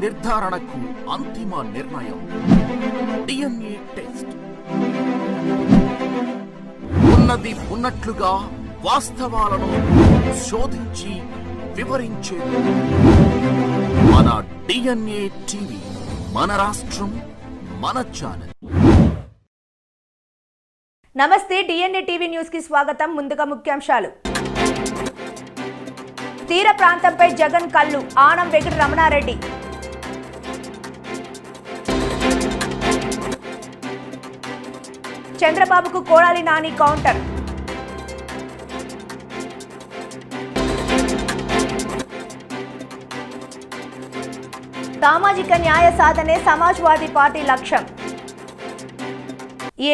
నిర్ధారణకు అంతిమ నిర్ణయం డిఎన్ఏ టెస్ట్. ఉన్నది ఉన్నట్లుగా వాస్తవాలను శోధించి వివరించే మన డిఎన్ఏ టీవీ, మన రాష్ట్రం, మన ఛానల్. నమస్తే, డిఎన్ఏ టీవీ న్యూస్ కి స్వాగతం. ముందుగా ముఖ్యాంశాలు. తీర ప్రాంతంపై జగన్ కళ్ళు, ఆనం వెంకట రమణారెడ్డి. చంద్రబాబుకు కొడాలి నాని కౌంటర్. సామాజిక న్యాయ సాధనే సమాజ్వాదీ పార్టీ లక్ష్యం.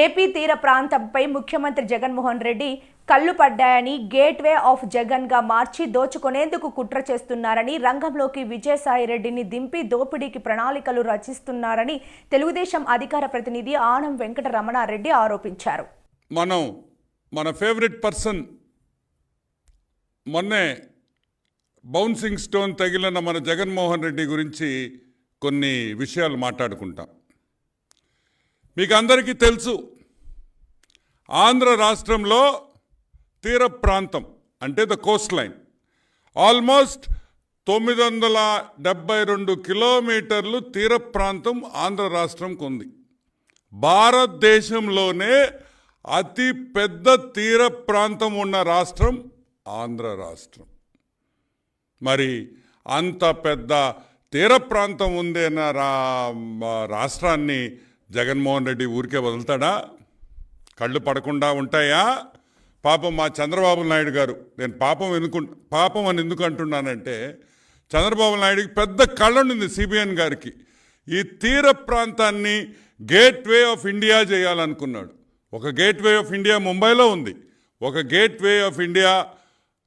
ఏపీ తీర ప్రాంతంపై ముఖ్యమంత్రి జగన్మోహన్ రెడ్డి కళ్ళు పడ్డాయని, గేట్వే ఆఫ్ జగన్ గా మార్చి దోచుకునేందుకు కుట్ర చేస్తున్నారని, రంగంలోకి విజయసాయిరెడ్డిని దింపి దోపిడీకి ప్రణాళికలు రచిస్తున్నారని తెలుగుదేశం అధికార ప్రతినిధి ఆనం వెంకట రమణారెడ్డి ఆరోపించారు. మన ఫేవరెట్ పర్సన్ మొన్నే బౌన్సింగ్ స్టోన్ తగిలిన మన జగన్మోహన్ రెడ్డి గురించి కొన్ని విషయాలు మాట్లాడుకుంటాం. మీకు అందరికీ తెలుసు, ఆంధ్ర రాష్ట్రంలో తీర ప్రాంతం అంటే ద కోస్ట్ లైన్ ఆల్మోస్ట్ 972 కిలోమీటర్లు తీర ప్రాంతం ఆంధ్ర రాష్ట్రంకు ఉంది. భారతదేశంలోనే అతి పెద్ద తీర ప్రాంతం ఉన్న రాష్ట్రం ఆంధ్ర రాష్ట్రం. మరి అంత పెద్ద తీర ప్రాంతం ఉంది అన్న రాష్ట్రాన్ని జగన్మోహన్ రెడ్డి ఊరికే వదులుతాడా? కళ్ళు పడకుండా ఉంటాయా? పాపం మా చంద్రబాబు నాయుడు గారు, నేను పాపం అని ఎందుకు అంటున్నానంటే, చంద్రబాబు నాయుడికి పెద్ద కళ్ళ ఉంది సిబిఎన్ గారికి. ఈ తీర ప్రాంతాన్ని గేట్వే ఆఫ్ ఇండియా చేయాలనుకున్నాడు. ఒక గేట్వే ఆఫ్ ఇండియా ముంబైలో ఉంది, ఒక గేట్వే ఆఫ్ ఇండియా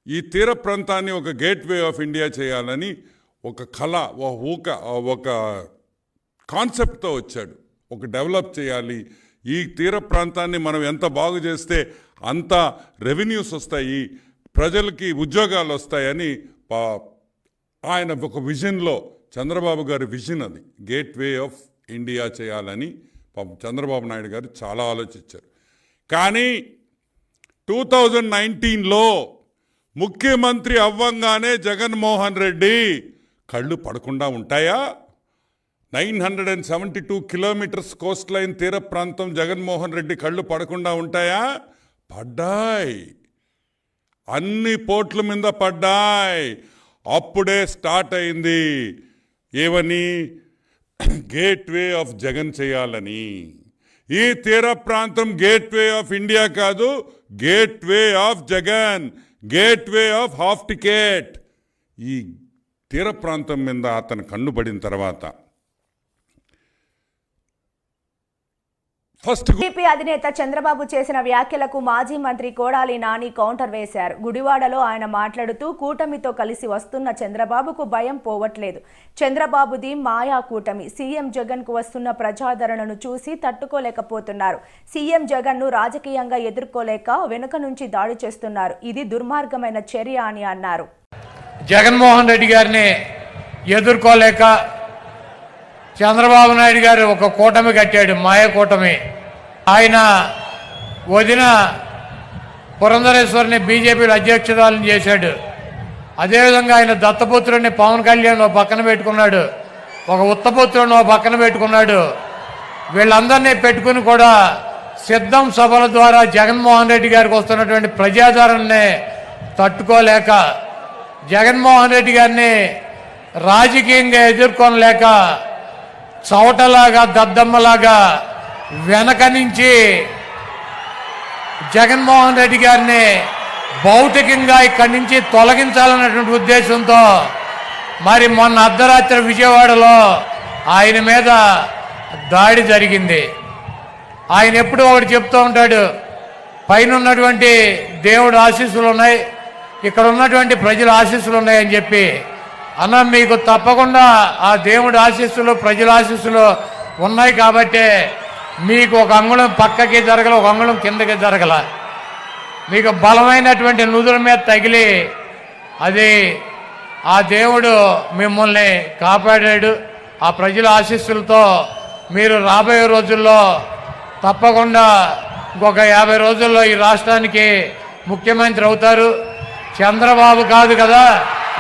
ఈ తీర ప్రాంతాన్ని ఒక గేట్వే ఆఫ్ ఇండియా చేయాలని ఒక కళ, ఒక కాన్సెప్ట్తో వచ్చాడు. ఒక డెవలప్ చేయాలి, ఈ తీర ప్రాంతాన్ని మనం ఎంత బాగు చేస్తే అంత రెవెన్యూస్ వస్తాయి, ప్రజలకి ఉద్యోగాలు వస్తాయని ఆయన ఒక విజన్లో, చంద్రబాబు గారి విజన్ అది, గేట్వే ఆఫ్ ఇండియా చేయాలని చంద్రబాబు నాయుడు గారు చాలా ఆలోచించారు. కానీ 2019లో ముఖ్యమంత్రి అవ్వంగానే జగన్మోహన్ రెడ్డి కళ్ళు పడకుండా ఉంటాయా? 972 కిలోమీటర్స్ కోస్ట్ లైన్ తీర ప్రాంతం జగన్మోహన్ రెడ్డి కళ్ళు పడకుండా ఉంటాయా? పడ్డాయి, అన్ని పోర్ట్ల మీద పడ్డాయి. అప్పుడే స్టార్ట్ అయింది ఏమని, గేట్వే ఆఫ్ జగన్ చేయాలని. ఈ తీర ప్రాంతం గేట్వే ఆఫ్ ఇండియా కాదు, gateway of Jagan, gateway of half ticket. ఈ తీర ప్రాంతం మీద అతను కన్నుపడిన తర్వాత టీడీపీ అధినేత చంద్రబాబు చేసిన వ్యాఖ్యలకు మాజీ మంత్రి కొడాలి నాని కౌంటర్ వేశారు. గుడివాడలో ఆయన మాట్లాడుతూ, కూటమితో కలిసి వస్తున్న చంద్రబాబుకు భయం పోవట్లేదు. చంద్రబాబుది మాయా కూటమి. సీఎం జగన్ కు వస్తున్న ప్రజాదరణను చూసి తట్టుకోలేకపోతున్నారు. సీఎం జగన్ ను రాజకీయంగా ఎదుర్కోలేక వెనుక నుంచి దాడి చేస్తున్నారు. ఇది దుర్మార్గమైన చర్య అని అన్నారు. జగన్మోహన్ రెడ్డి గారిని ఎదుర్కోలేక చంద్రబాబు నాయుడు గారు ఒక కూటమి కట్టాడు, మాయ కూటమి. ఆయన వదిన పురంధరేశ్వరిని బీజేపీలో అధ్యక్షురాలను చేశాడు. అదేవిధంగా ఆయన దత్తపుత్రుడిని పవన్ కళ్యాణ్ ఓ పక్కన పెట్టుకున్నాడు, ఒక ఉత్తపుత్రుడిని ఓ పక్కన పెట్టుకున్నాడు. వీళ్ళందరినీ పెట్టుకుని కూడా సిద్ధం సభల ద్వారా జగన్మోహన్ రెడ్డి గారికి వస్తున్నటువంటి ప్రజాదరణని తట్టుకోలేక, జగన్మోహన్ రెడ్డి గారిని రాజకీయంగా ఎదుర్కొనలేక, చవటలాగా దద్దమ్మలాగా వెనక నుంచి జగన్మోహన్ రెడ్డి గారిని భౌతికంగా ఇక్కడి నుంచి తొలగించాలన్నటువంటి ఉద్దేశంతో మరి మొన్న అర్ధరాత్రి విజయవాడలో ఆయన మీద దాడి జరిగింది. ఆయన ఎప్పుడూ ఒకటి చెప్తూ ఉంటాడు, పైన ఉన్నటువంటి దేవుడు ఆశీస్సులు ఉన్నాయి, ఇక్కడ ఉన్నటువంటి ప్రజల ఆశీస్సులు ఉన్నాయని చెప్పి. అన్న, మీకు తప్పకుండా ఆ దేవుడి ఆశీస్సులు, ప్రజల ఆశీస్సులు ఉన్నాయి కాబట్టి మీకు ఒక అంగుళం పక్కకి జరగల, ఒక అంగుళం కిందకి జరగల. మీకు బలమైనటువంటి నుదుల మీద తగిలి అది ఆ దేవుడు మిమ్మల్ని కాపాడాడు. ఆ ప్రజల ఆశీస్సులతో మీరు రాబోయే రోజుల్లో తప్పకుండా ఇంకొక 50 రోజుల్లో ఈ రాష్ట్రానికి ముఖ్యమంత్రి అవుతారు. చంద్రబాబు కాదు కదా,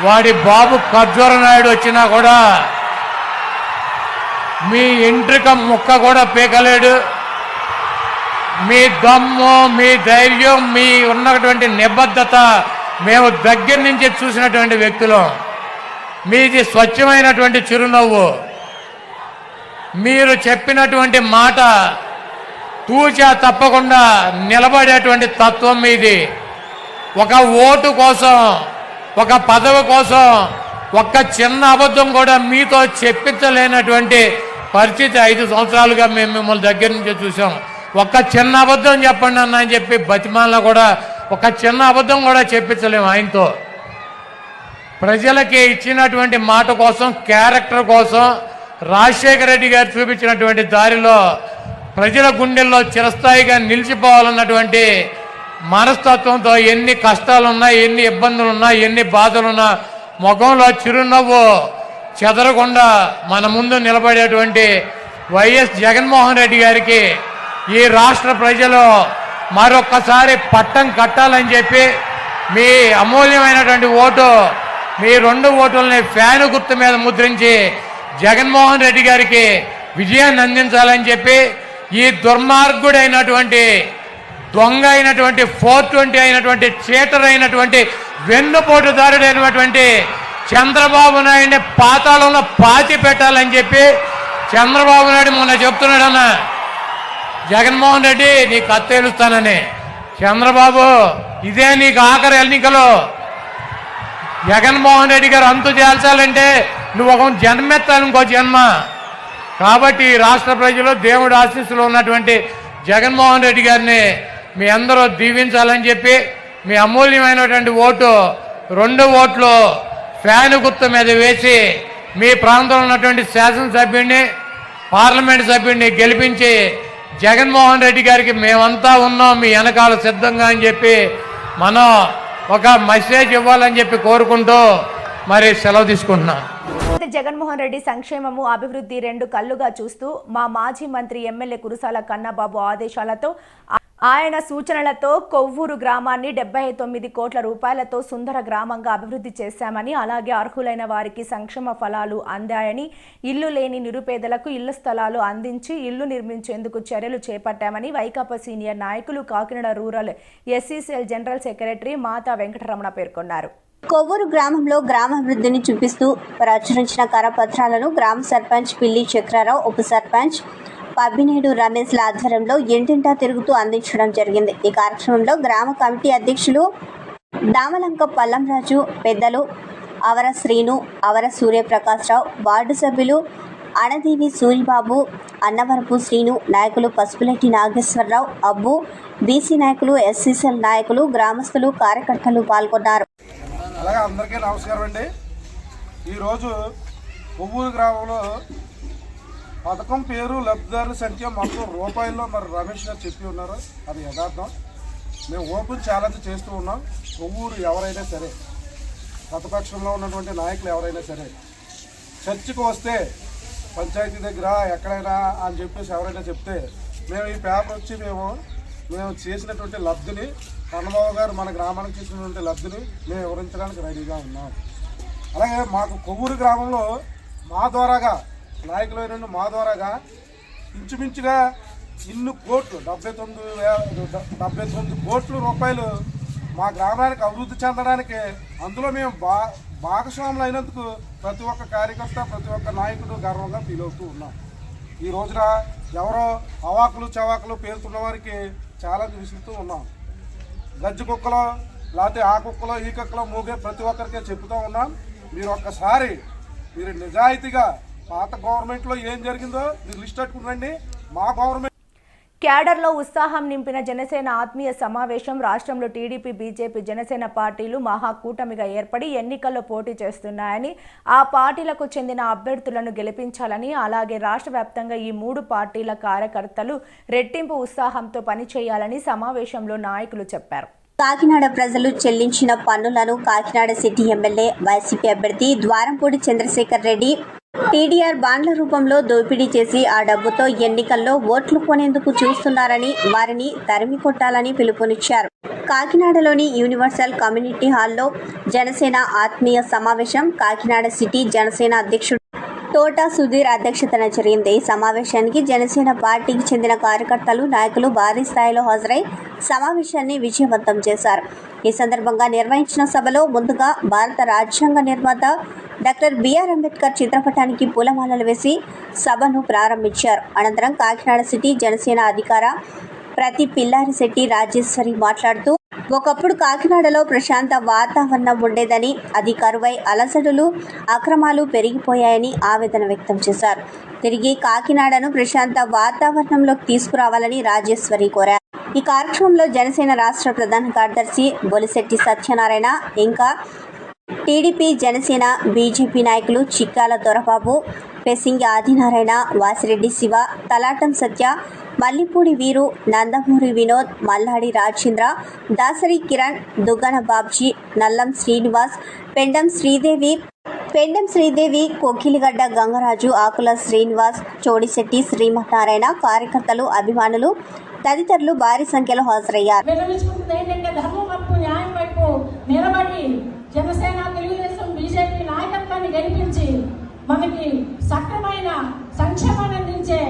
వాడి బాబు ఖర్జూర నాయుడు వచ్చినా కూడా మీ ఎంట్రిక ముక్క కూడా పీకలేడు. మీ దమ్ము, మీ ధైర్యం, మీ ఉన్నటువంటి నిబద్ధత మేము దగ్గర నుంచి చూసినటువంటి వ్యక్తులం. మీది స్వచ్ఛమైనటువంటి చిరునవ్వు. మీరు చెప్పినటువంటి మాట తూచా తప్పకుండా నిలబడేటువంటి తత్వం మీది. ఒక ఓటు కోసం, ఒక పదవి కోసం ఒక్క చిన్న అబద్ధం కూడా మీతో చెప్పించలేనటువంటి పరిస్థితి 5 సంవత్సరాలుగా మేము మిమ్మల్ని దగ్గర నుంచి చూసాం. ఒక్క చిన్న అబద్ధం చెప్పండి అన్న అని చెప్పి బతిమాలను కూడా ఒక చిన్న అబద్ధం కూడా చెప్పించలేము ఆయనతో. ప్రజలకి ఇచ్చినటువంటి మాట కోసం, క్యారెక్టర్ కోసం రాజశేఖర రెడ్డి గారు చూపించినటువంటి దారిలో ప్రజల గుండెల్లో చిరస్థాయిగా నిలిచిపోవాలన్నటువంటి మనస్తత్వంతో ఎన్ని కష్టాలున్నా, ఎన్ని ఇబ్బందులున్నా, ఎన్ని బాధలున్నా ముఖంలో చిరునవ్వు చెదరకుండా మన ముందు నిలబడేటువంటి వైఎస్ జగన్మోహన్ రెడ్డి గారికి ఈ రాష్ట్ర ప్రజలు మరొక్కసారి పట్టం కట్టాలని చెప్పి మీ అమూల్యమైనటువంటి ఓటు, మీ 2 ఓటుల్ని ఫ్యాను గుర్తు మీద ముద్రించి జగన్మోహన్ రెడ్డి గారికి విజయాన్ని అందించాలని చెప్పి ఈ దుర్మార్గుడైనటువంటి, దొంగ అయినటువంటి, 420 అయినటువంటి, చీటర్ అయినటువంటి, వెన్నుపోటుదారుడైనటువంటి చంద్రబాబు నాయుడిని పాతాళంలో పాతి పెట్టాలని చెప్పి చంద్రబాబు నాయుడు మొన్న చెప్తున్నాడన్న, జగన్మోహన్ రెడ్డి నీ కత్తేలుస్తానని. చంద్రబాబు ఇదే నీకు ఆఖరి ఎన్నికలు. జగన్మోహన్ రెడ్డి గారు అంతు చేల్చాలంటే నువ్వు ఒక జన్మెత్తాను, ఇంకో జన్మ. కాబట్టి రాష్ట్ర ప్రజలు దేవుడు ఆశీస్సులు ఉన్నటువంటి జగన్మోహన్ రెడ్డి గారిని మీ అందరూ దీవించాలని చెప్పి మీ అమూల్యమైనటువంటి ఓటు 2 ఓట్లు ఫ్యాను గుర్తు మీద వేసి మీ ప్రాంతంలో ఉన్నటువంటి శాసనసభ్యుడిని, పార్లమెంట్ సభ్యుడిని గెలిపించి జగన్మోహన్ రెడ్డి గారికి మేమంతా ఉన్నాం మీ వెనకాల సిద్ధంగా అని చెప్పి మనం ఒక మెసేజ్ ఇవ్వాలని చెప్పి కోరుకుంటూ మరి సెలవు తీసుకుంటున్నాం. జగన్మోహన్ రెడ్డి సంక్షేమము, అభివృద్ధి 2 కళ్లుగా చూస్తూ మా మాజీ మంత్రి ఎమ్మెల్యే కురుసాల కన్నబాబు ఆదేశాలతో, ఆయన సూచనలతో కొవ్వూరు గ్రామాన్ని 79 కోట్ల రూపాయలతో సుందర గ్రామంగా అభివృద్ధి చేశామని, అలాగే అర్హులైన వారికి సంక్షేమ ఫలాలు అందాయని, ఇల్లు లేని నిరుపేదలకు ఇళ్ల స్థలాలు అందించి ఇల్లు నిర్మించేందుకు చర్యలు చేపట్టామని వైకాపా సీనియర్ నాయకులు, Kakinada rural SCCL general secretary Matha Venkataramana పేర్కొన్నారు. కొవ్వూరు గ్రామంలో గ్రామాభివృద్ధిని చూపిస్తూ ప్రచురించిన కరపత్రాలను గ్రామ సర్పంచ్ పిల్లి చక్రారావు, ఉప సర్పంచ్ పబ్బినేడు రమేష్ల ఆధ్వర్యంలో ఇంటింటా తిరుగుతూ అందించడం జరిగింది. ఈ కార్యక్రమంలో గ్రామ కమిటీ అధ్యక్షులు దామలంక పల్లంరాజు, పెద్దలు అవర శ్రీను, అవర సూర్యప్రకాశ్రావు, వార్డు సభ్యులు అణదేవి సూరిబాబు, అన్నవరపు శ్రీను, నాయకులు పసుపులెట్టి నాగేశ్వరరావు, అబ్బు, బీసీ నాయకులు, ఎస్సీసీఎల్ నాయకులు, గ్రామస్తులు, కార్యకర్తలు పాల్గొన్నారు. అలాగే అందరికీ నమస్కారం అండి. ఈరోజు కొవ్వూరు గ్రామంలో పథకం పేరు, లబ్ధిదారుల సంఖ్య మొత్తం రూపాయల్లో మరి రమేష్ గారు చెప్పి ఉన్నారు. అది యథార్థం. మేము ఓపెన్ ఛాలెంజ్ చేస్తూ ఉన్నాం. కొవ్వూరు ఎవరైనా సరే, ప్రతిపక్షంలో ఉన్నటువంటి నాయకులు ఎవరైనా సరే, చర్చికి వస్తే పంచాయతీ దగ్గర ఎక్కడైనా అని చెప్పేసి ఎవరైనా చెప్తే మేము ఈ పేపర్ వచ్చి మేము చేసినటువంటి లబ్ధిని, కన్నబాబు గారు మన గ్రామానికి చేసినటువంటి లబ్ధిని మేము వివరించడానికి రెడీగా ఉన్నాం. అలాగే మాకు కొవ్వూరు గ్రామంలో మా ద్వారాగా, నాయకులైన మా ద్వారాగా ఇంచుమించుగా ఇన్ని కోట్లు 79 కోట్ల రూపాయలు మా గ్రామానికి అభివృద్ధి చెందడానికి, అందులో మేము భాగస్వాములు అయినందుకు ప్రతి ఒక్క కార్యకర్త, ప్రతి ఒక్క నాయకుడు గర్వంగా ఫీల్ అవుతూ ఉన్నాం. ఈ రోజున ఎవరో అవాకులు చవాకులు పేరుతున్న వారికి ఛాలెంజ్ విసురుతూ ఉన్నాం. గజ్జి కుక్కలో లేకపోతే ఆ కుక్కలో ఈ కుక్కలో మూగే ప్రతి ఒక్కరికే చెప్తూ ఉన్నాం. మీరు ఒక్కసారి మీరు నిజాయితీగా పాత గవర్నమెంట్లో ఏం జరిగిందో మీరు లిస్ట్ పెట్టుకుంటండి. మా గవర్నమెంట్ క్యాడర్లో ఉత్సాహం నింపిన జనసేన ఆత్మీయ సమావేశం. రాష్ట్రంలో టీడీపీ, బీజేపీ, జనసేన పార్టీలు మహాకూటమిగా ఏర్పడి ఎన్నికల్లో పోటీ చేస్తున్నాయని, ఆ పార్టీలకు చెందిన అభ్యర్థులను గెలిపించాలని, అలాగే రాష్ట్ర వ్యాప్తంగా ఈ 3 పార్టీల కార్యకర్తలు రెట్టింపు ఉత్సాహంతో పనిచేయాలని సమావేశంలో నాయకులు చెప్పారు. కాకినాడ ప్రజలు చెల్లించిన పన్నులను కాకినాడ సిటీ ఎమ్మెల్యే వైసీపీ అభ్యర్థి ద్వారంపూడి చంద్రశేఖర్ రెడ్డి టీడీఆర్ బాండ్ల రూపంలో దోపిడీ చేసి ఆ డబ్బుతో ఎన్నికల్లో ఓట్లు కొనేందుకు చూస్తున్నారని వారిని తరిమి కొట్టాలని పిలుపునిచ్చారు. కాకినాడలోని యూనివర్సల్ కమ్యూనిటీ హాల్లో జనసేన ఆత్మీయ సమావేశం కాకినాడ సిటీ జనసేన అధ్యక్షుడు తోట సుధీర్ అధ్యక్షతన జరిగింది. ఈ సమావేశానికి జనసేన పార్టీకి చెందిన కార్యకర్తలు, నాయకులు భారీ స్థాయిలో హాజరై సమావేశాన్ని విజయవంతం చేశారు. ఈ సందర్భంగా నిర్వహించిన సభలో ముందుగా భారత రాజ్యాంగ నిర్మాత డాక్టర్ బిఆర్ అంబేద్కర్ చిత్రపటానికి పూలమాలలు వేసి సభను ప్రారంభించారు. అనంతరం కాకినాడ సిటీ జనసేన అధికార ప్రతి పిల్లారిశెట్టి రాజేశ్వరి మాట్లాడుతూ, ఒకప్పుడు కాకినాడలో ప్రశాంత వాతావరణం ఉండేదని, అది కరువై అలసడులు, అక్రమాలు పెరిగిపోయాయని ఆవేదన వ్యక్తం చేశారు. తిరిగి కాకినాడను ప్రశాంత వాతావరణంలోకి తీసుకురావాలని రాజేశ్వరి కోరారు. ఈ కార్యక్రమంలో జనసేన రాష్ట్ర ప్రధాన కార్యదర్శి బొలిశెట్టి సత్యనారాయణ, ఇంకా టీడీపీ, జనసేన, బీజేపీ నాయకులు చిక్కాల దొరబాబు, పెసింగి ఆదినారాయణ, వాసిరెడ్డి శివ, తలాటం సత్య, మల్లిపూడి వీరు, నందమూరి వినోద్, మల్లాడి రాజేంద్ర, దాసరి కిరణ్, దుగ్గన బాబ్జీ, నల్లం శ్రీనివాస్, పెండం శ్రీదేవి, కొక్కిలిగడ్డ గంగరాజు, ఆకుల శ్రీనివాస్, చోడిశెట్టి శ్రీమన్నారాయణ, కార్యకర్తలు, అభిమానులు తదితరులు భారీ సంఖ్యలో హాజరయ్యారు. జనసేన, తెలుగుదేశం, బీజేపీ నాయకత్వాన్ని గెలిపించి మనకి సక్రమైన సంక్షేమాన్ని అందించే,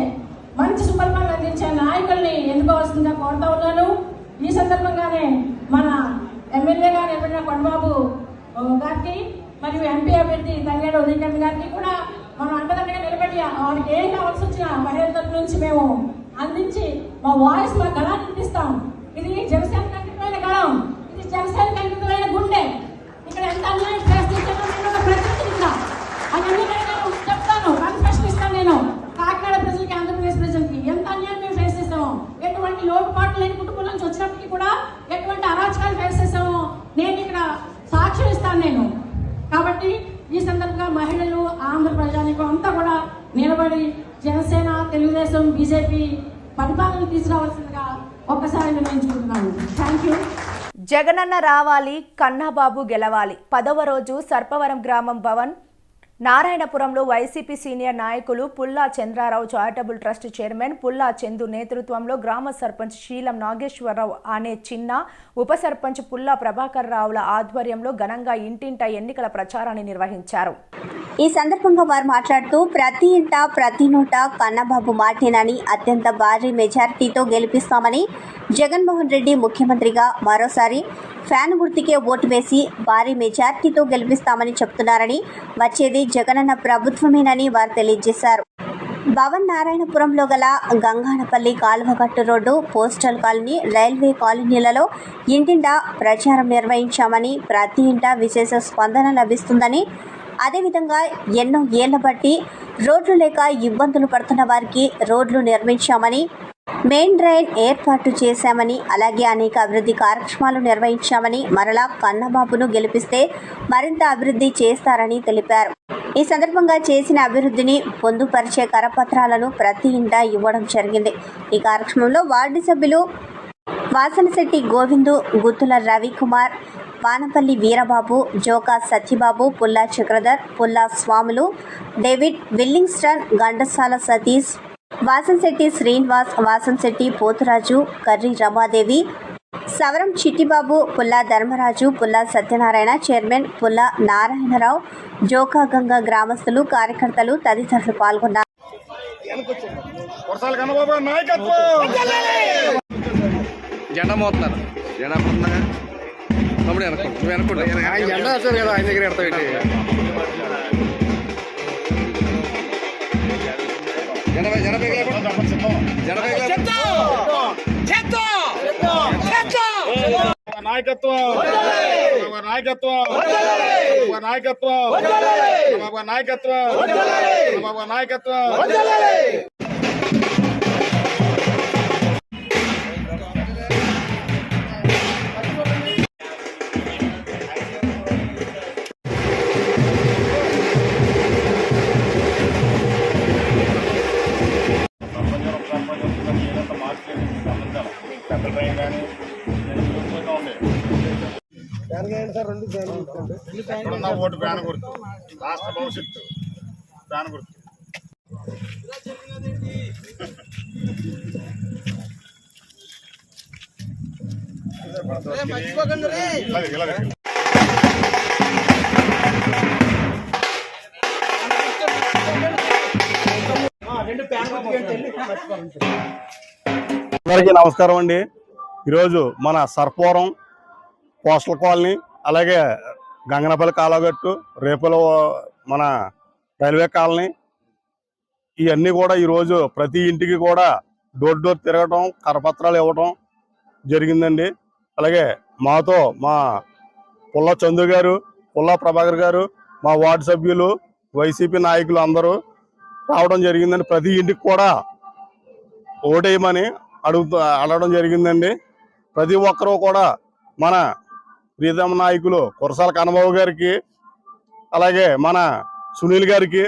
మంచి సుపరిపాలన అందించే నాయకుల్ని ఎన్నుకోవాల్సిందిగా కోరుతా ఉన్నాను. ఈ సందర్భంగానే మన ఎమ్మెల్యేగా నిలబడిన కొండబాబు గారికి మరియు ఎంపీ అభ్యర్థి తంగేడు ఉదయకరణ్ గారికి కూడా మనం అండదండగా నిలబడి వారికి ఏం కావాల్సి వచ్చినా మహిళల తరపు నుంచి మేము అందించి మా వాయిస్, మా గళాన్ని అందిస్తాం. ఇది జనసేనకు అంకితమైన గళం, ఇది జనసేనకు అంకితమైన గుండె. ఇక్కడ ఎంత అన్యాయం ప్రశ్నించానో నేను ఒక ప్రశ్నిస్తున్నా, అవన్నీ నేను చెప్తాను, కానీ ప్రశ్నిస్తాను. నేను కాకినాడ ప్రజలకి, ఆంధ్రప్రదేశ్ ప్రజలకి ఎంత అన్యాయం మేము ఫేస్ చేస్తామో, ఎటువంటి లోటుపాట్లు లేని కుటుంబం నుంచి వచ్చినప్పటికీ కూడా ఎటువంటి అరాచకాలు ఫేస్ చేస్తామో నేను ఇక్కడ సాక్ష్యం ఇస్తాను నేను. కాబట్టి ఈ సందర్భంగా మహిళలు, ఆంధ్ర ప్రజానికం అంతా కూడా నిలబడి జనసేన, తెలుగుదేశం, బీజేపీ పరిపాలన తీసుకురావాల్సిందిగా ఒక్కసారి నిర్ణయించుకుంటున్నాను. Thank you. జగనన్న రావాలి, కన్నాబాబు గెలవాలి. 10వ రోజు సర్పవరం గ్రామం భవన్ నారాయణపురంలో వైసీపీ సీనియర్ నాయకులు పుల్లా చంద్రారావు చారిటబుల్ ట్రస్ట్ చైర్మన్ పుల్లా చందు నేతృత్వంలో గ్రామ సర్పంచ్ శీలం నాగేశ్వరరావు అనే చిన్న, ఉప సర్పంచ్ పుల్లా ప్రభాకర్ రావుల ఆధ్వర్యంలో ఘనంగా ఇంటింట ఎన్నికల ప్రచారాన్ని నిర్వహించారు. ఈ సందర్భంగా వారు మాట్లాడుతూ, ప్రతి ఇంట ప్రతి నోట కన్నబాబు మాటేనని, అత్యంత భారీ మెజారిటీతో గెలిపిస్తామని, జగన్మోహన్ రెడ్డి ముఖ్యమంత్రిగా మరోసారి ఫ్యాన్ గుర్తుకే ఓటు వేసి భారీ మెజార్టీతో గెలిపిస్తామని చెప్తున్నారని, వచ్చేది జగనన్న ప్రభుత్వమేనని వారు తెలియజేశారు. భవన్ నారాయణపురంలో గల గంగానపల్లి కాలువగట్టు రోడ్డు, పోస్టల్ కాలనీ, రైల్వే కాలనీలలో ఇంటింటా ప్రచారం నిర్వహించామని, ప్రతి ఇంట విశేష స్పందన లభిస్తుందని, అదేవిధంగా ఎన్నో ఏళ్ల బట్టి రోడ్లు లేక ఇబ్బందులు పడుతున్న వారికి రోడ్లు నిర్మించామని, మెయిన్ డ్రైన్ ఏర్పాటు చేశామని, అలాగే అనేక అభివృద్ధి కార్యక్రమాలు నిర్వహించామని, మరలా కన్నబాబును గెలిపిస్తే మరింత అభివృద్ధి చేస్తారని తెలిపారు. ఈ సందర్భంగా చేసిన అభివృద్ధిని పొందుపరిచే కరపత్రాలను ప్రతి ఇంటా ఇవ్వడం జరిగింది. ఈ కార్యక్రమంలో వార్డు సభ్యులు వాసనశెట్టి గోవిందు, గుత్తుల రవికుమార్, వానపల్లి వీరబాబు, జోకా సత్యబాబు, పుల్లా చక్రధర్, పుల్లా స్వాములు, డేవిడ్ విల్లింగ్స్టన్, గండసాల సతీష్, వాసంశెట్టి శ్రీనివాస్, వాసంశెట్టి పోతురాజు, కర్రి రమాదేవి, సవరం చిట్టిబాబు, పుల్లా ధర్మరాజు, పుల్లా సత్యనారాయణ, చైర్మన్ పుల్లా నారాయణరావు, జోకా గంగా గ్రామస్తులు, కార్యకర్తలు తదితరులు పాల్గొన్నారు. జెండా మోతున్నారు, జెండా పోతున్నారు తమ్ముడు వెనక్కుంటా జెండా వచ్చారు కదా, ఆయన దగ్గర ఎడతా నాయకత్వం నాయకత్వం నాయకత్వం నాయకత్వం నాయకత్వం. ఓటు బ్యాన్ గుర్తు రాష్ట్ర భవిష్యత్తు అందరికీ నమస్కారం అండి. ఈరోజు మన సర్పవరం పోస్టల్ కాలనీ, అలాగే గంగనపల్లి కాలగట్టు, రేపల మన రైల్వే కాలనీ, ఇవన్నీ కూడా ఈరోజు ప్రతి ఇంటికి కూడా డోర్ డోర్ తిరగటం, కరపత్రాలు ఇవ్వటం జరిగిందండి. అలాగే మాతో మా పుల్ల చందు గారు, పుల్ల ప్రభాకర్ గారు, మా వార్డు సభ్యులు, వైసీపీ నాయకులు అందరూ రావడం జరిగిందండి. ప్రతి ఇంటికి కూడా ఓటేయమని అడగడం జరిగిందండి. ప్రతి ఒక్కరూ కూడా మన ప్రీతమ నాయకులు కురసాల కన్నబాబు గారికి, అలాగే మన సునీల్ గారికి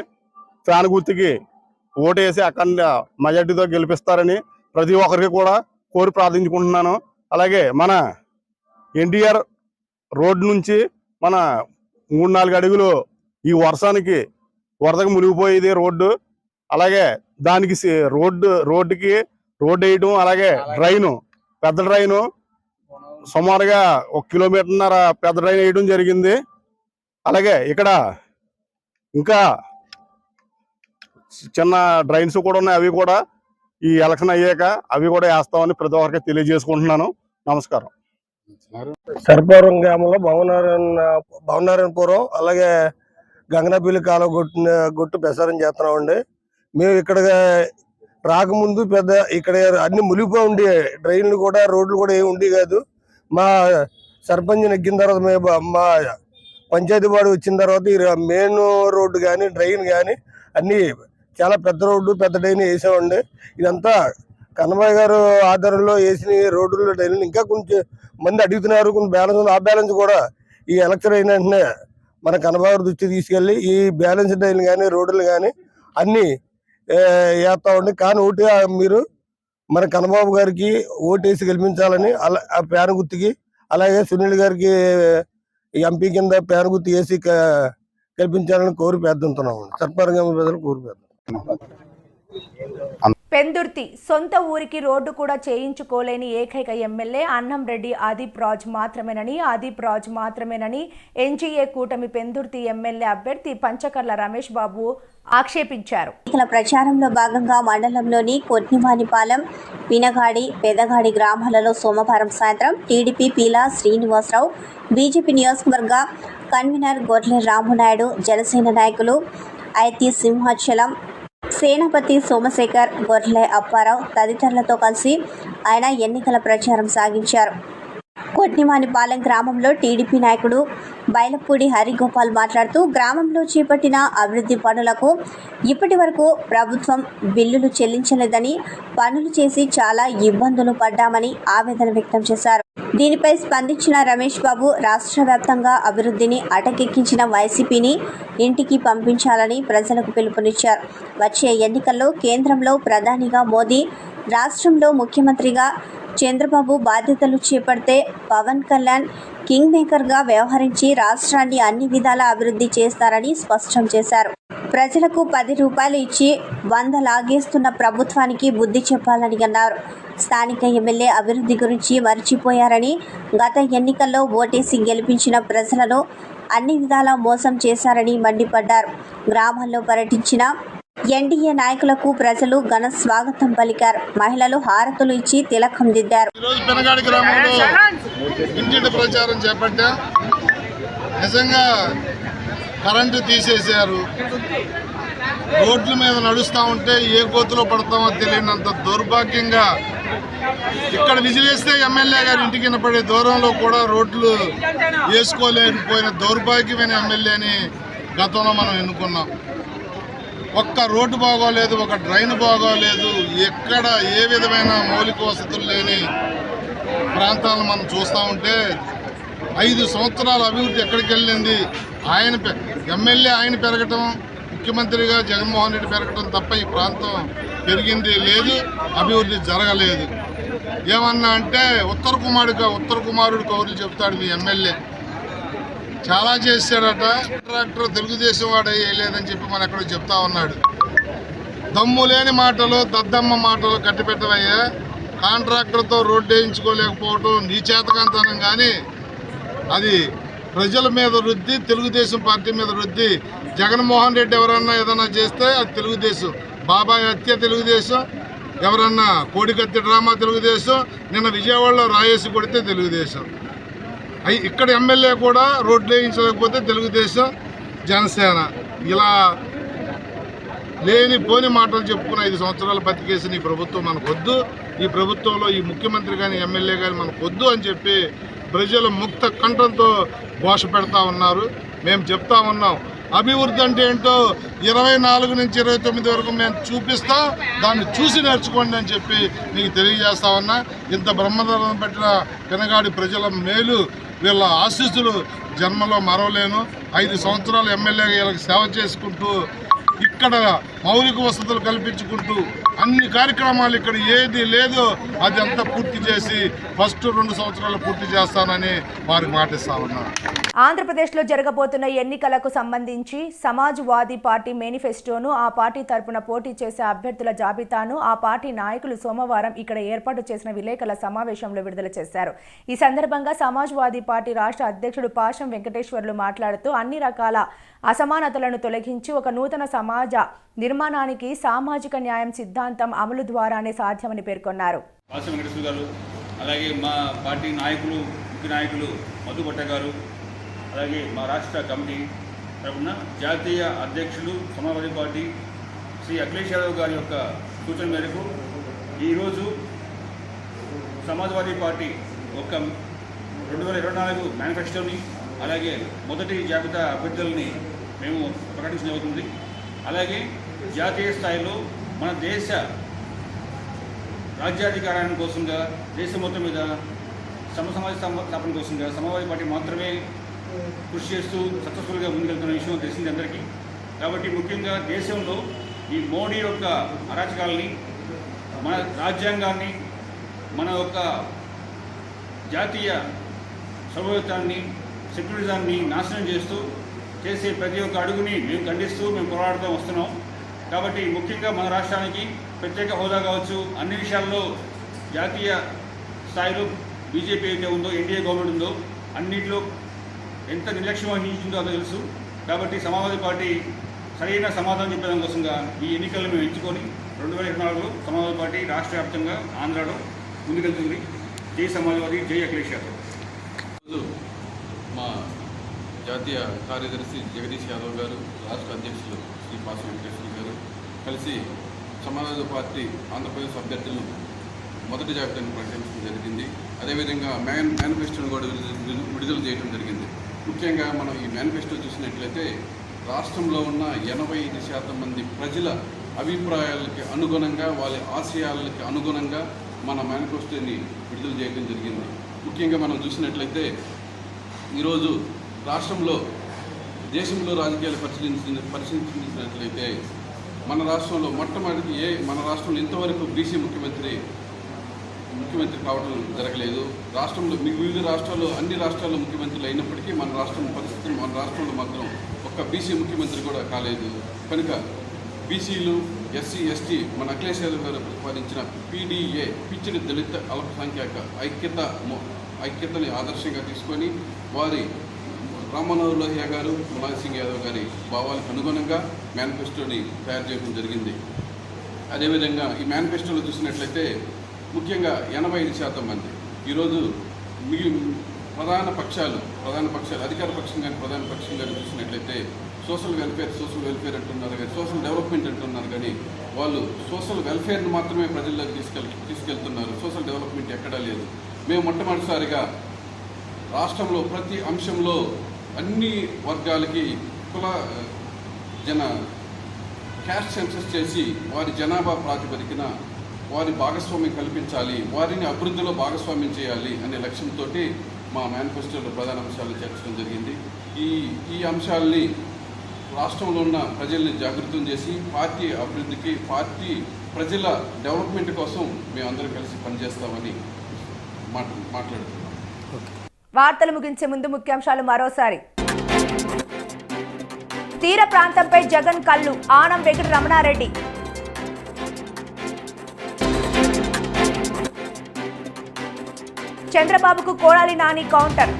ఫ్యాన్ గుర్తుకి ఓటేసి అక్కడ మెజార్టీతో గెలిపిస్తారని ప్రతి ఒక్కరికి కూడా కోరి ప్రార్థించుకుంటున్నాను. అలాగే మన ఎన్టీఆర్ రోడ్డు నుంచి మన 3-4 అడుగులు ఈ వరదకు మునిగిపోయేది రోడ్డు. అలాగే దానికి రోడ్డుకి రోడ్డు వేయడం, అలాగే పెద్ద డ్రైను సుమారుగా 1.5 కిలోమీటర్న్నర పెద్ద డ్రైన్ వేయడం జరిగింది. అలాగే ఇక్కడ ఇంకా చిన్న డ్రైన్స్ కూడా ఉన్నాయి. అవి కూడా ఈ ఎలక్షన్ అయ్యాక అవి కూడా వేస్తామని ప్రతి ఒక్కరికి తెలియజేసుకుంటున్నాను. నమస్కారం. సర్పవరం గ్రామంలో భవనారాయణపురం, అలాగే గంగనపల్లి కాలువ గొట్టు ప్రసారం చేస్తున్నామండి. మేము ఇక్కడ రాకముందు ఇక్కడ అన్ని మునిగిపోయి ఉండి, డ్రైన్లు కూడా రోడ్లు కూడా ఏమి ఉండి కాదు. మా సర్పంచ్ నెగ్గిన తర్వాత మా పంచాయతీ వాడు వచ్చిన తర్వాత ఈ మెయిన్ రోడ్డు కానీ డ్రైన్ కానీ అన్ని చాలా పెద్ద రోడ్డు, పెద్ద డ్రైన్ వేసామండి. ఇదంతా కన్నబాయ్ గారు ఆధారంలో వేసిన రోడ్లు, డ్రైన్లు ఇంకా కొంచెం మంది అడుగుతున్నారు. కొంచెం బ్యాలెన్స్ ఉంది. ఆ బ్యాలెన్స్ కూడా ఈ ఎలక్షన్ అయిన వెంటనే మన కన్నబాయ్ గారి దృష్టి తీసుకెళ్ళి ఈ బ్యాలెన్స్ డ్రైన్లు కానీ రోడ్లు కానీ అన్ని వేస్తా ఉండి. కానీ ఓటు మీరు మన కన్నబాబు గారికి ఓటేసి గెలిపించాలని, ఆ ప్యాన్ గుర్తుకి, అలాగే సునీల్ గారికి ఎంపీ కింద ప్యాన్ గుర్తు వేసి గెలిపించాలని కోరి పెద్దంటున్నాము. సర్పంచ్ ప్రజలు కోరి పెద్ద. పెందుర్తి సొంత ఊరికి రోడ్డు కూడా చేయించుకోలేని ఏకైక ఎమ్మెల్యే అన్నంరెడ్డి ఆదిప్ రాజ్ మాత్రమేనని ఎన్జీఏ కూటమి పెందుర్తి ఎమ్మెల్యే అభ్యర్థి పంచకర్ల రమేష్ బాబు ఆక్షేపించారు. ఎన్నికల ప్రచారంలో భాగంగా మండలంలోని కొట్నివానిపాలెం, పినగాడి, పెదగాడి గ్రామాలలో సోమవారం సాయంత్రం టీడీపీ పీలా శ్రీనివాసరావు, బీజేపీ నియోజకవర్గ కన్వీనర్ గొర్లె రామునాయుడు, జనసేన నాయకులు ఐతి సింహాచలం, సేనాపతి సోమశేఖర్, గొర్లె అప్పారావు తదితరులతో కలిసి ఆయన ఎన్నికల ప్రచారం సాగించారు. కొట్నివానిపాలెం గ్రామంలో టీడీపీ నాయకుడు బైలపూడి హరిగోపాల్ మాట్లాడుతూ, గ్రామంలో చేపట్టిన అభివృద్ధి పనులకు ఇప్పటి వరకు ప్రభుత్వం బిల్లులు చెల్లించలేదని, పనులు చేసి చాలా ఇబ్బందులు పడ్డామని ఆవేదన వ్యక్తం చేశారు. దీనిపై స్పందించిన రమేష్ బాబు, రాష్ట్ర వ్యాప్తంగా అభివృద్ధిని అటకెక్కించిన వైసీపీని ఇంటికి పంపించాలని ప్రజలకు పిలుపునిచ్చారు. వచ్చే ఎన్నికల్లో కేంద్రంలో ప్రధానిగా మోదీ, రాష్ట్రంలో ముఖ్యమంత్రిగా చంద్రబాబు బాధ్యతలు చేపడితే పవన్ కళ్యాణ్ కింగ్ మేకర్గా వ్యవహరించి రాష్ట్రాన్ని అన్ని విధాలా అభివృద్ధి చేస్తారని స్పష్టం చేశారు. ప్రజలకు 10 రూపాయలు ఇచ్చి 100 లాగేస్తున్న ప్రభుత్వానికి బుద్ధి చెప్పాలని అన్నారు. స్థానిక ఎమ్మెల్యే అభివృద్ధి గురించి మర్చిపోయారని, గత ఎన్నికల్లో ఓటేసి గెలిపించిన ప్రజలను అన్ని విధాలా మోసం చేశారని మండిపడ్డారు. గ్రామాల్లో పర్యటించిన ఎన్డీఏ నాయకులకు ప్రజలు ఘన స్వాగతం పలికారు. మహిళలు హారతులు ఇచ్చి తిలకం దిద్దారు. ఈరోజు పెనగాడి గ్రామంలో ఇంటింటి ప్రచారం చేపట్టా. నిజంగా కరెంటు తీసేశారు. రోడ్ల మీద నడుస్తూ ఉంటే ఏ గోతులో పడతామో తెలియనంత దౌర్భాగ్యంగా ఇక్కడ విజిలేస్తే ఎమ్మెల్యే గారి ఇంటికి పడే దూరంలో కూడా రోడ్లు వేసుకోలేకపోయిన దౌర్భాగ్యమైన ఎమ్మెల్యేని గతంలో మనం ఎన్నుకున్నాం. ఒక్క రోడ్డు బాగోలేదు, ఒక డ్రైన్ బాగోలేదు, ఎక్కడ ఏ విధమైన మౌలిక వసతులు లేని ప్రాంతాలను మనం చూస్తూ ఉంటే 5 సంవత్సరాల అభివృద్ధి ఎక్కడికి వెళ్ళింది? ఎమ్మెల్యే ఆయన పెరగటం, ముఖ్యమంత్రిగా జగన్మోహన్ రెడ్డి పెరగటం తప్ప ఈ ప్రాంతం పెరిగింది లేదు, అభివృద్ధి జరగలేదు. ఏమన్నా అంటే ఉత్తర కుమారుడు కౌరులు చెప్తాడు మీ ఎమ్మెల్యే. చాలా చేశాడట. కాంట్రాక్టర్ తెలుగుదేశం వాడు వేయలేదని చెప్పి మన ఎక్కడో చెప్తా ఉన్నాడు. దమ్ము లేని మాటలు, దద్దమ్మ మాటలు కట్టిపెట్టవయ్యా. కాంట్రాక్టర్తో రోడ్డు వేయించుకోలేకపోవటం నీ చేతకాంతనం, కానీ అది ప్రజల మీద రుద్ది, తెలుగుదేశం పార్టీ మీద రుద్ది. జగన్మోహన్ రెడ్డి ఎవరన్నా ఏదన్నా చేస్తే అది తెలుగుదేశం. బాబాయ్ హత్య తెలుగుదేశం, ఎవరన్నా కోడికత్తి డ్రామా తెలుగుదేశం, నిన్న విజయవాడలో రాయేసి కొడితే తెలుగుదేశం. ఇక్కడ ఎమ్మెల్యే కూడా రోడ్లు వేయించలేకపోతే తెలుగుదేశం, జనసేన. ఇలా లేని పోని మాటలు చెప్పుకుని 5 సంవత్సరాలు బతికేసిన ఈ ప్రభుత్వం మనకొద్దు. ఈ ప్రభుత్వంలో ఈ ముఖ్యమంత్రి కానీ ఎమ్మెల్యే కానీ మనకొద్దు అని చెప్పి ప్రజలు ముక్త కంఠంతో ఘోష పెడతా ఉన్నారు. మేము చెప్తా ఉన్నాం, అభివృద్ధి అంటే ఏంటో 24 నుంచి 29 వరకు మేము చూపిస్తాం, దాన్ని చూసి నేర్చుకోండి అని చెప్పి మీకు తెలియజేస్తా ఉన్నా. ఇంత బ్రహ్మదరం పెట్టిన పెనగాడి ప్రజల మేలు, వీళ్ళ ఆశీస్సులు జన్మలో మరవలేను. 5 సంవత్సరాలు ఎమ్మెల్యేగా వీళ్ళకి సేవ చేసుకుంటూ, ఇక్కడ మౌలిక వసతులు కల్పించుకుంటూ, అన్ని కార్యక్రమాలు ఇక్కడ ఏది లేదో అది అంతా పూర్తి చేసి ఫస్ట్ 2 సంవత్సరాలు పూర్తి చేస్తానని వారికి మాటిస్తా ఉన్నారు. ఆంధ్రప్రదేశ్లో జరగబోతున్న ఎన్నికలకు సంబంధించి సమాజ్వాదీ పార్టీ మేనిఫెస్టోను, ఆ పార్టీ తరపున పోటీ చేసే అభ్యర్థుల జాబితాను ఆ పార్టీ నాయకులు సోమవారం ఇక్కడ ఏర్పాటు చేసిన విలేకరుల సమావేశంలో విడుదల చేశారు. ఈ సందర్భంగా సమాజ్వాదీ పార్టీ రాష్ట్ర అధ్యక్షుడు పాశం వెంకటేశ్వర్లు మాట్లాడుతూ, అన్ని రకాల అసమానతలను తొలగించి ఒక నూతన సమాజ నిర్మాణానికి సామాజిక న్యాయం సిద్ధాంతం అమలు ద్వారానే సాధ్యమని పేర్కొన్నారు. పాశం వెంకటేశ్వర గారు, అలాగే మా పార్టీ నాయకులు, ముఖ్య నాయకులు మధుకొట్ట గారు, అలాగే మా రాష్ట్ర కమిటీ తరఫున జాతీయ అధ్యక్షులు సమాజ్వాదీ పార్టీ శ్రీ అఖిలేష్ యాదవ్ గారి యొక్క సూచన మేరకు ఈరోజు సమాజ్వాదీ పార్టీ ఒక 2024 మేనిఫెస్టోని, అలాగే మొదటి జాబితా అభ్యర్థులని మేము ప్రకటించడం జరుగుతుంది. అలాగే జాతీయ స్థాయిలో మన దేశ రాజ్యాధికారాన్ని కోసంగా, దేశం మొత్తం మీద సమాజ స్థాపన కోసంగా సమాజ్వాదీ పార్టీ మాత్రమే కృషి చేస్తూ సక్సెస్ఫుల్గా ముందుకెళ్తున్న విషయం తెలిసింది అందరికీ. కాబట్టి ముఖ్యంగా దేశంలో ఈ మోడీ యొక్క అరాచకాలని, మన రాజ్యాంగాన్ని, మన యొక్క జాతీయ సర్వోత్తరాన్ని, సెక్యులరిజాన్ని నాశనం చేస్తూ చేసే ప్రతి ఒక్క అడుగుని మేము ఖండిస్తూ మేము పోరాడుతూ వస్తున్నాం. కాబట్టి ముఖ్యంగా మన రాష్ట్రానికి ప్రత్యేక హోదా కావచ్చు, అన్ని విషయాల్లో జాతీయ స్థాయిలో బీజేపీ అయితే ఉందో, ఎన్డీఏ గవర్నమెంట్ ఉందో, అన్నింటిలో ఎంత నిర్లక్ష్యం వహించిందో అది తెలుసు. కాబట్టి సమాజ్వాదీ పార్టీ సరైన సమాధానం చెప్పడం కోసంగా ఈ ఎన్నికలను మేము ఎంచుకొని 2024లో సమాజ్వాదీ పార్టీ రాష్ట్ర వ్యాప్తంగా ఆంధ్రాలో ముందుకెళ్తుంది. జై సమాజ్వాదీ, జై అఖిలేష్ యాదవ్. మా జాతీయ కార్యదర్శి జగదీష్ యాదవ్ గారు, రాష్ట్ర అధ్యక్షులు శ్రీ పాశం వెంకటేశ్వర గారు కలిసి సమాజ్వాదీ పార్టీ ఆంధ్రప్రదేశ్ అభ్యర్థులు మొదటి జాబితాను ప్రకటించడం జరిగింది. అదేవిధంగా మేనిఫెస్టోను కూడా విడుదల చేయడం జరిగింది. ముఖ్యంగా మనం ఈ మేనిఫెస్టో చూసినట్లయితే రాష్ట్రంలో ఉన్న 85% మంది ప్రజల అభిప్రాయాలకి అనుగుణంగా, వాళ్ళ ఆశయాలకి అనుగుణంగా మన మేనిఫెస్టోని విడుదల చేయడం జరిగింది. ముఖ్యంగా మనం చూసినట్లయితే ఈరోజు రాష్ట్రంలో, దేశంలో రాజకీయాలు పరిశీలించినట్లయితే మన రాష్ట్రంలో మొట్టమొదటి మన రాష్ట్రంలో ఇంతవరకు బీసీ ముఖ్యమంత్రి కావడం జరగలేదు. రాష్ట్రంలో వివిధ రాష్ట్రాల్లో, అన్ని రాష్ట్రాల్లో ముఖ్యమంత్రులు అయినప్పటికీ మన రాష్ట్రంలో మాత్రం ఒక్క బీసీ ముఖ్యమంత్రి కూడా కాలేదు. కనుక బీసీలు, ఎస్సీ, ఎస్టీ, మన అఖిలేష్ యాదవ్ గారు ప్రతిపాదించిన పీడీఏ, పిచ్చిడి దళిత అల్పసంఖ్యాక ఐక్యతని ఆదర్శంగా తీసుకొని వారి రామ్మనోహర్ లోహియా గారు, ములాయం సింగ్ యాదవ్ గారి భావాలకు అనుగుణంగా మేనిఫెస్టోని తయారు చేయడం జరిగింది. అదేవిధంగా ఈ మేనిఫెస్టోలో చూసినట్లయితే ముఖ్యంగా 85% మంది ఈరోజు ప్రధాన పక్షాలు అధికార పక్షం కానీ ప్రధాన పక్షం కానీ చూసినట్లయితే సోషల్ వెల్ఫేర్ అంటున్నారు కానీ, సోషల్ డెవలప్మెంట్ అంటున్నారు కానీ, వాళ్ళు సోషల్ వెల్ఫేర్ని మాత్రమే ప్రజల్లోకి తీసుకెళ్తున్నారు. సోషల్ డెవలప్మెంట్ ఎక్కడా లేదు. మేము మొట్టమొదటిసారిగా రాష్ట్రంలో ప్రతి అంశంలో అన్ని వర్గాలకి క్యాస్ట్ సెన్సస్ చేసి వారి జనాభా ప్రాతిపదికన వారి భాగస్వామ్యం కల్పించాలి, వారిని అభివృద్ధిలో భాగస్వామ్యం చేయాలి అనే లక్ష్యంతో మా మేనిఫెస్టోలో ప్రధాన అంశాలను చేర్చడం జరిగింది. ఈ అంశాలని రాష్ట్రంలో ఉన్న ప్రజల్ని జాగృతం చేసి పార్టీ అభివృద్ధికి, పార్టీ ప్రజల డెవలప్మెంట్ కోసం మేమందరం కలిసి పనిచేస్తామని మాట్లాడుతున్నాం. వార్తలు ముగించే ముందు ముఖ్యాంశాలు మరోసారి. తీర ప్రాంతంపై జగన్ కళ్ళు ఆనం వెంకట రమణారెడ్డి. చంద్రబాబుకు కొడాలి నాని కౌంటర్.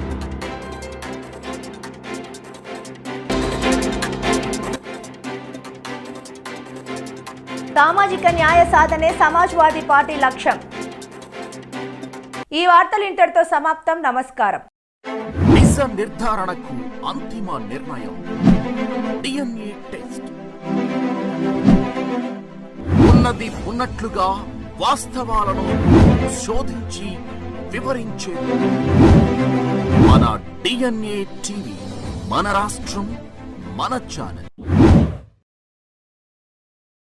సామాజిక న్యాయ సాధనే సమాజ్వాదీ పార్టీ లక్ష్యం. ఈ వార్తలు ఇంతటితో సమాప్తం. నమస్కారం. నిజ నిర్ధారణకు అంతిమ నిర్ణయం డిఎన్ఏ టెస్ట్. ఉన్నది ఉన్నట్లుగా వాస్తవాలను శోధించి వివరించే మన డిఎన్ఏ టీవీ. మన రాష్ట్రం, మన ఛానల్.